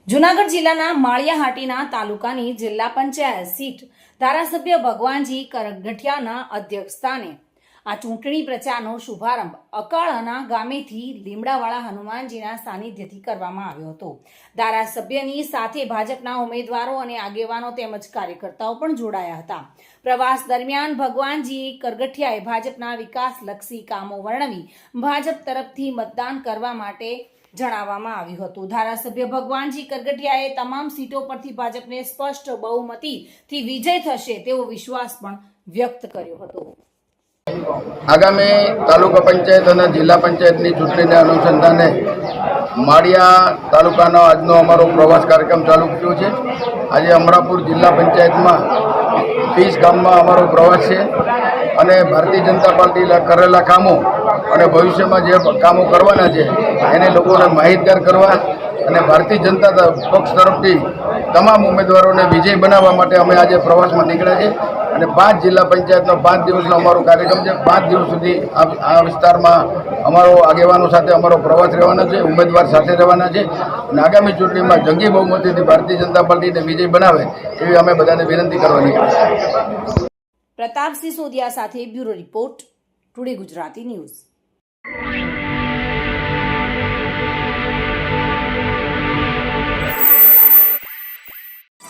જૂનાગઢ જિલ્લાના માળિયાહાટીના તાલુકાની જિલ્લા પંચાયત સીટ ધારાસભ્ય ભગવાનજી કરગઠિયાના અધ્યક્ષસ્થાને આ ચૂંટણી પ્રચારનો શુભારંભ અકાળાના ગામેથી લીમડાવાળા હનુમાનજીના સાનિધ્યથી કરવામાં આવ્યો હતો। ધારાસભ્યની સાથે ભાજપના ઉમેદવારો અને આગેવાનો તેમજ કાર્યકર્તાઓ પણ જોડાયા હતા। પ્રવાસ દરમિયાન ભગવાનજી કરગઠિયાએ ભાજપના વિકાસલક્ષી કામો વર્ણવી ભાજપ તરફથી મતદાન કરવા માટે જણાવવામાં આવ્યું હતું। ધારાસભ્ય ભગવાનજી કરગઠિયાએ તમામ સીટો પરથી ભાજપને સ્પષ્ટ બહુમતીથી વિજય થશે તેવો વિશ્વાસ પણ વ્યક્ત કર્યો હતો। આગામી તાલુકા પંચાયત અને જિલ્લા પંચાયતની ચૂંટણીને અનુસંધાને માળિયા તાલુકાનો આજનો અમારો પ્રવાસ કાર્યક્રમ ચાલુ થયો છે। આજે અમરાપુર જિલ્લા પંચાયતમાં 30 ગામમાં અમારો પ્રવાસ છે અને ભારતીય જનતા પાર્ટી કરેલા કામો અને ભવિષ્યમાં જે કામો કરવાના છે એને લોકોને માહિતગાર કરવા અને ભારતીય જનતા પક્ષ તરફથી તમામ ઉમેદવારોને વિજય બનાવવા માટે અમે આજે પ્રવાસમાં નીકળ્યા છે અને 5 જિલ્લા પંચાયતનો 5 દિવસનો અમારો કાર્યક્રમ છે। 5 દિવસ સુધી આ વિસ્તારમાં અમારો આગેવાનો સાથે અમારો પ્રવાસ રહેવાનો છે, ઉમેદવાર સાથે રહેવાના છે અને આગામી ચૂંટણીમાં જંગી બહુમતીથી ભારતીય જનતા પાર્ટીને વિજય બનાવે એવી અમે બધાને વિનંતી કરવાની છે। પ્રતાપસિંહ સોદિયા સાથે bureau report, today Gujarati news.